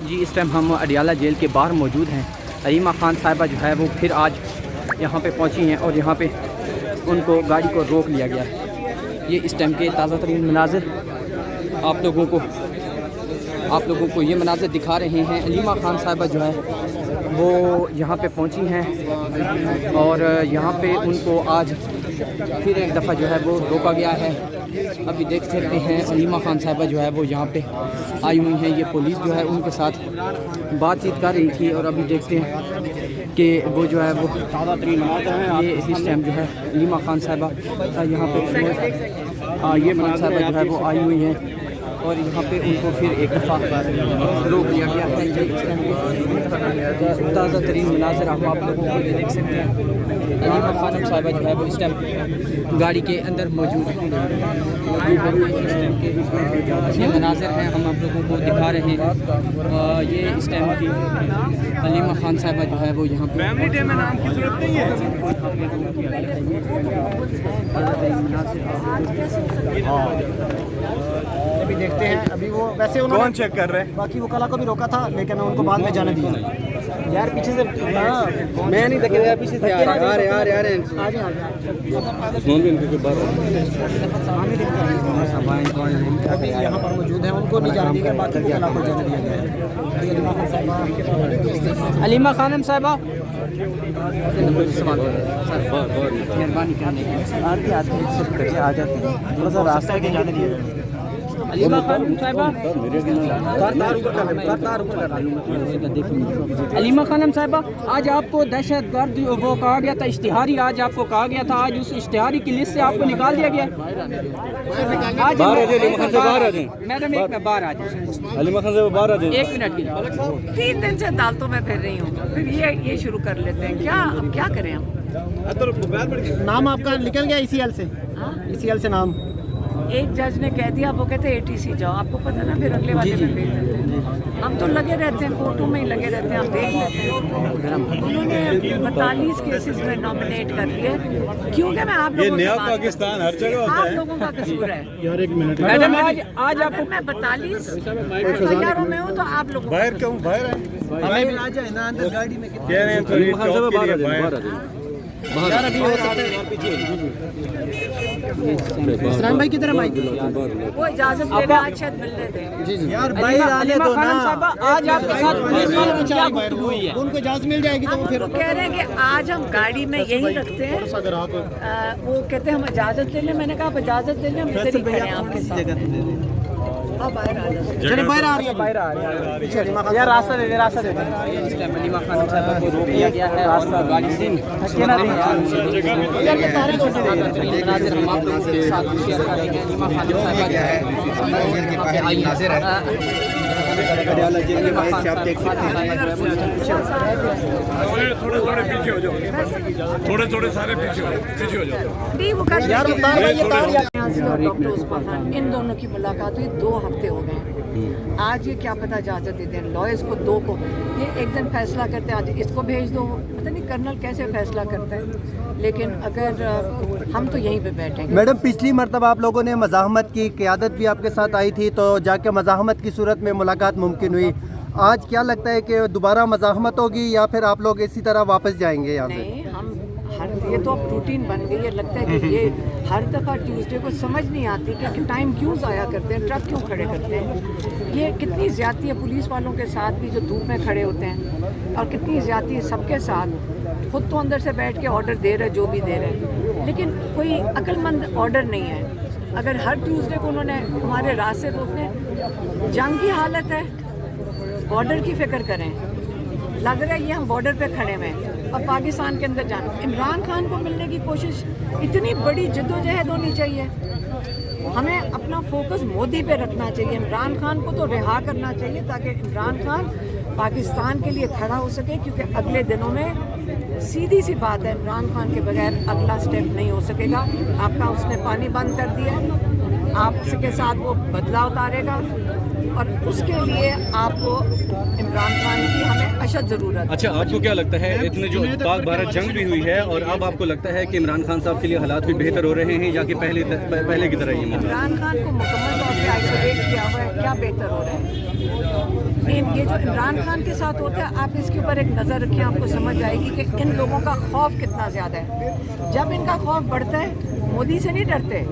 जी इस टाइम हम अडियाला जेल के बाहर मौजूद हैं। अलीमा खान साहिबा जो है वो फिर आज यहाँ पे पहुँची हैं और यहाँ पे उनको गाड़ी को रोक लिया गया है। ये इस टाइम के ताज़ा तरीन मनाज़िर आप लोगों को ये मनाज़िर दिखा रहे हैं। अलीमा खान साहिबा जो है वो यहाँ पे पहुँची हैं और यहाँ पे उनको आज फिर एक दफ़ा जो है वो रोका गया है। अभी देख सकते हैं अलीमा खान साहिबा जो है वो यहाँ पे आई हुई हैं। ये पुलिस जो है उनके साथ बातचीत कर रही थी और अभी देखते हैं कि वो जो है वो ये इस टाइम जो है अलीमा खान साहिबा यहाँ पे ये खान साहिबा जो है वो आई हुई हैं और यहाँ पे उनको फिर एक दफ़ा रोक लिया गया है। ये इस टाइम ताज़ा तरीन मनाज़िर आप लोगों को ये देख सकते हैं। अलीमा खान साहिबा जो है वो इस टाइम गाड़ी के अंदर मौजूद है। ये मनाज़िर हैं हम आप लोगों को दिखा रहे हैं। ये इस टाइम की अलीमा खान साहिबा जो है वो यहाँ पे फैमिली डे में नाम की ज़रूरत नहीं है। अभी देखते हैं। अभी वो वैसे उन्होंने कौन चेक कर रहे हैं? बाकी वकाला को भी रोका था लेकिन उनको बाद में जाने दिया। यार पीछे से मैं नहीं देख रहा पीछे से यार अभी यहाँ पर मौजूद है उनको नहीं जाने दिया, बाकी वकाला को जाने दिया गया। अलीमा खानम साहिबा मेहरबानी करने आ जाते हैं थोड़ा सा रास्ता के जाने दिया। अलीमा खानम साहिबा अलीमा खानम साहिबा आज आपको दहशत गर्द वो कहा गया था, इश्तिहारी आज आपको कहा गया था, आज उस इश्तिहारी की लिस्ट से आपको निकाल दिया गया। आज मैडम एक मिनट बाहर आ जाए। अलीमा खान से बाहर आ जाए। 1 मिनट के लिए 3 दिन से अदालतों में फिर रही हूँ, फिर ये शुरू कर लेते हैं। क्या करें हम? नाम आपका निकल गया ECL से? हाँ? ECL से नाम एक जज ने कह दिया, वो कहते ATC जाओ, आपको पता ना, फिर अगले वाले में भेज देते हैं। हम तो लगे रहते हैं कोर्टों में ही लगे रहते हैं, हम देख लेते हैं। उन्होंने 42 केसेस में नॉमिनेट कर लिए क्योंकि मैं आप लोगों नया पाकिस्तान हर जगह होता है। आप लोगों का कसूर है यार। 1 मिनट मैडम आज आपको मैं 42 FIR में हूँ तो आप लोगों बाहर क्यों बाहर है? हमें आ जाए ना अंदर गाड़ी में कह रहे हैं थोड़ी टॉप के लिए बाहर। यार अभी हो सकता है। इस्रान भाई किधर है माइक? वो इजाजत देने आज शायद मिलने थे। जी जी यार भाई आने दो ना। आज आपके साथ पुलिस वालों की क्या गुफ्तगू हुई है? उनको इजाजत मिल जाएगी तो वो फिर कह रहे हैं कि आज हम गाड़ी में यही रखते हैं। वो कहते हैं हम इजाजत ले लें। मैंने कहा आप इजाजत ले लें, हम इधर ही खड़े हैं आपके साथ। अब बाहर आ जाओ। चलिए बाहर आ रही है, बाहर आ रही है यार। रास्ता दे दे, रास्ता दे दे। अलीमा खान साहिबा को रोक लिया गया है रास्ता गाड़ी से। मनाज़िर हम आप लोगों के साथ शेयर कर रहे हैं। अलीमा खान साहिबा जो है अडियाला जेल के बाहर से आप देख सकते थोड़े पीछे हो जाओ, थोड़े सारे पीछे हो जाओ। नहीं वो कर यार उतार भाई उतार यार। और डॉक्टर उस्मान खान, इन दोनों की मुलाकात हुई 2 हफ्ते हो गए। आज ये क्या पता इजाज़त देते हैं लॉयर्स को 2 को, ये एक दिन फैसला करते हैं आज इसको भेज दो। पता नहीं कर्नल कैसे फैसला करता है, लेकिन अगर हम तो यहीं पे बैठेंगे। मैडम पिछली मरतबा आप लोगों ने मज़ाहमत की, क़यादत भी आपके साथ आई थी तो जाके मज़ाहमत की सूरत में मुलाकात मुमकिन हुई। आज क्या लगता है कि दोबारा मज़ाहमत होगी या फिर आप लोग इसी तरह वापस जाएंगे यहाँ से? नहीं, हम ये तो अब रूटीन बन गई है। लगता है कि ये हर दफ़ा ट्यूसडे को समझ नहीं आती कि टाइम क्यों ज़ाया करते हैं, ट्रक क्यों खड़े करते हैं। ये कितनी ज़्यादती है पुलिस वालों के साथ भी जो धूप में खड़े होते हैं, और कितनी ज़्यादती है सबके साथ। खुद तो अंदर से बैठ के ऑर्डर दे रहे जो भी दे रहे, लेकिन कोई अक्लमंद ऑर्डर नहीं है। अगर हर ट्यूसडे को उन्होंने हमारे रास्ते रोकने, जंग की हालत है, बॉर्डर की फिक्र करें। लग रहा है ये हम बॉर्डर पे खड़े हुए हैं और पाकिस्तान के अंदर जाना। इमरान खान को मिलने की कोशिश, इतनी बड़ी जद्दोजहद होनी चाहिए। हमें अपना फोकस मोदी पे रखना चाहिए। इमरान खान को तो रिहा करना चाहिए ताकि इमरान खान पाकिस्तान के लिए खड़ा हो सके, क्योंकि अगले दिनों में सीधी सी बात है इमरान खान के बगैर अगला स्टेप नहीं हो सकेगा। आपका उसने पानी बंद कर दिया है, आपके साथ वो बदला उतारेगा और उसके लिए आपको इमरान खान की हमें अशद ज़रूरत है। अच्छा, आपको क्या लगता है इतने जो पाक भारत जंग भी हुई है और अब आपको लगता है कि इमरान खान साहब के लिए हालात भी बेहतर हो रहे हैं या कि पहले की तरह ही? इमरान खान को मुकम्मल तौर पर आइसोलेट किया हुआ है, क्या बेहतर हो रहा है? ये जो इमरान खान के साथ होता है, आप इसके ऊपर एक नज़र रखें, आपको समझ आएगी कि इन लोगों का खौफ कितना ज़्यादा है। जब इनका खौफ बढ़ता है, मोदी से नहीं डरते,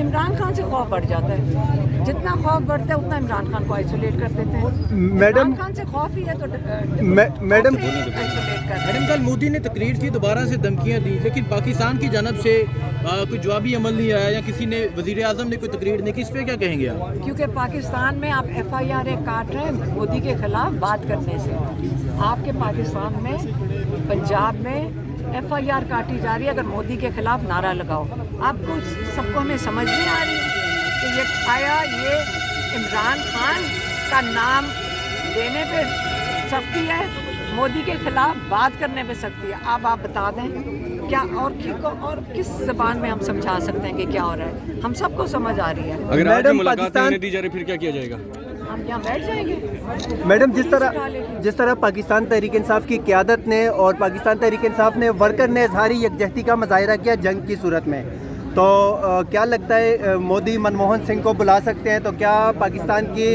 इमरान खान से खौफ बढ़ जाता है। जितना खौफ बढ़ता है उतना इमरान खान को आइसोलेट कर देते हैं। मैडम इमरान खान से खौफ ही है तो मैडम आइसोलेट कर मैडम कल मोदी ने तकरीर की, दोबारा से धमकियां दी, लेकिन पाकिस्तान की जानब से कोई जवाबी अमल नहीं आया या किसी ने वजीर आज़म ने कोई तकरीर नहीं की, इस पर क्या कहेंगे आप? क्योंकि पाकिस्तान में आप FIR काट रहे हैं मोदी के खिलाफ बात करने से। आपके पाकिस्तान में, पंजाब में FIR काटी जा रही है अगर मोदी के खिलाफ नारा लगाओ। आपको सबको हमें समझ नहीं आ रही कि ये आया, ये इमरान खान का नाम लेने पे सख्ती है, मोदी के खिलाफ बात करने पे सख्ती है। अब आप बता दें क्या और किस ज़बान में हम समझा सकते हैं कि क्या हो रहा है? हम सबको समझ आ रही है। अगर आज मैडम, मुलाकात पाकिस्तान- नहीं दी जा रही फिर क्या किया जाएगा? हम यहाँ बैठ जाएंगे। मैडम जिस तरह पाकिस्तान तहरीक इंसाफ की क़यादत ने और पाकिस्तान तहरीक इंसाफ ने वर्कर ने इजहारी यकजहती का मुजाहिरा किया जंग की सूरत में, तो क्या लगता है मोदी मनमोहन सिंह को बुला सकते हैं? तो क्या पाकिस्तान की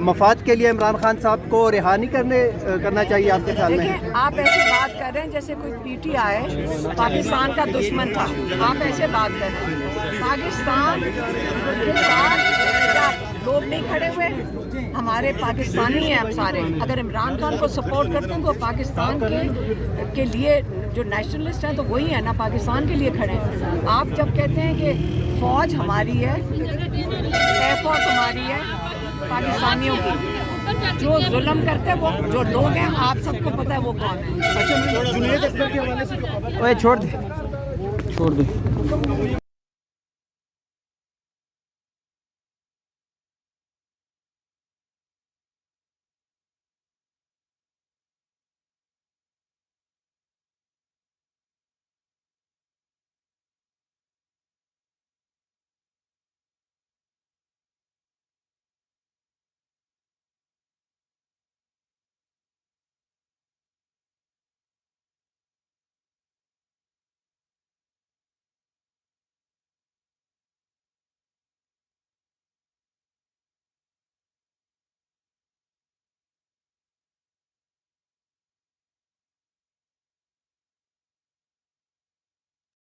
मफाद के लिए इमरान खान साहब को रिहा नहीं करना चाहिए आपके ख्याल में? देखिए, आप ऐसे बात कर रहे हैं जैसे कोई PTI पाकिस्तान का दुश्मन था। आप ऐसे बात कर रहे हैं। पाकिस्तान के साथ क्या लोग नहीं खड़े हुए? हमारे पाकिस्तानी हैं हम सारे। अगर इमरान खान को सपोर्ट करते हैं तो पाकिस्तान के लिए जो नेशनलिस्ट हैं तो वही है ना, पाकिस्तान के लिए खड़े हैं। आप जब कहते हैं कि फ़ौज हमारी है, एयर फोर्स हमारी है, पाकिस्तानियों की जो जुल्म करते हैं वो जो लोग हैं, आप सबको पता है वो कौन है। ओए छोड़ दे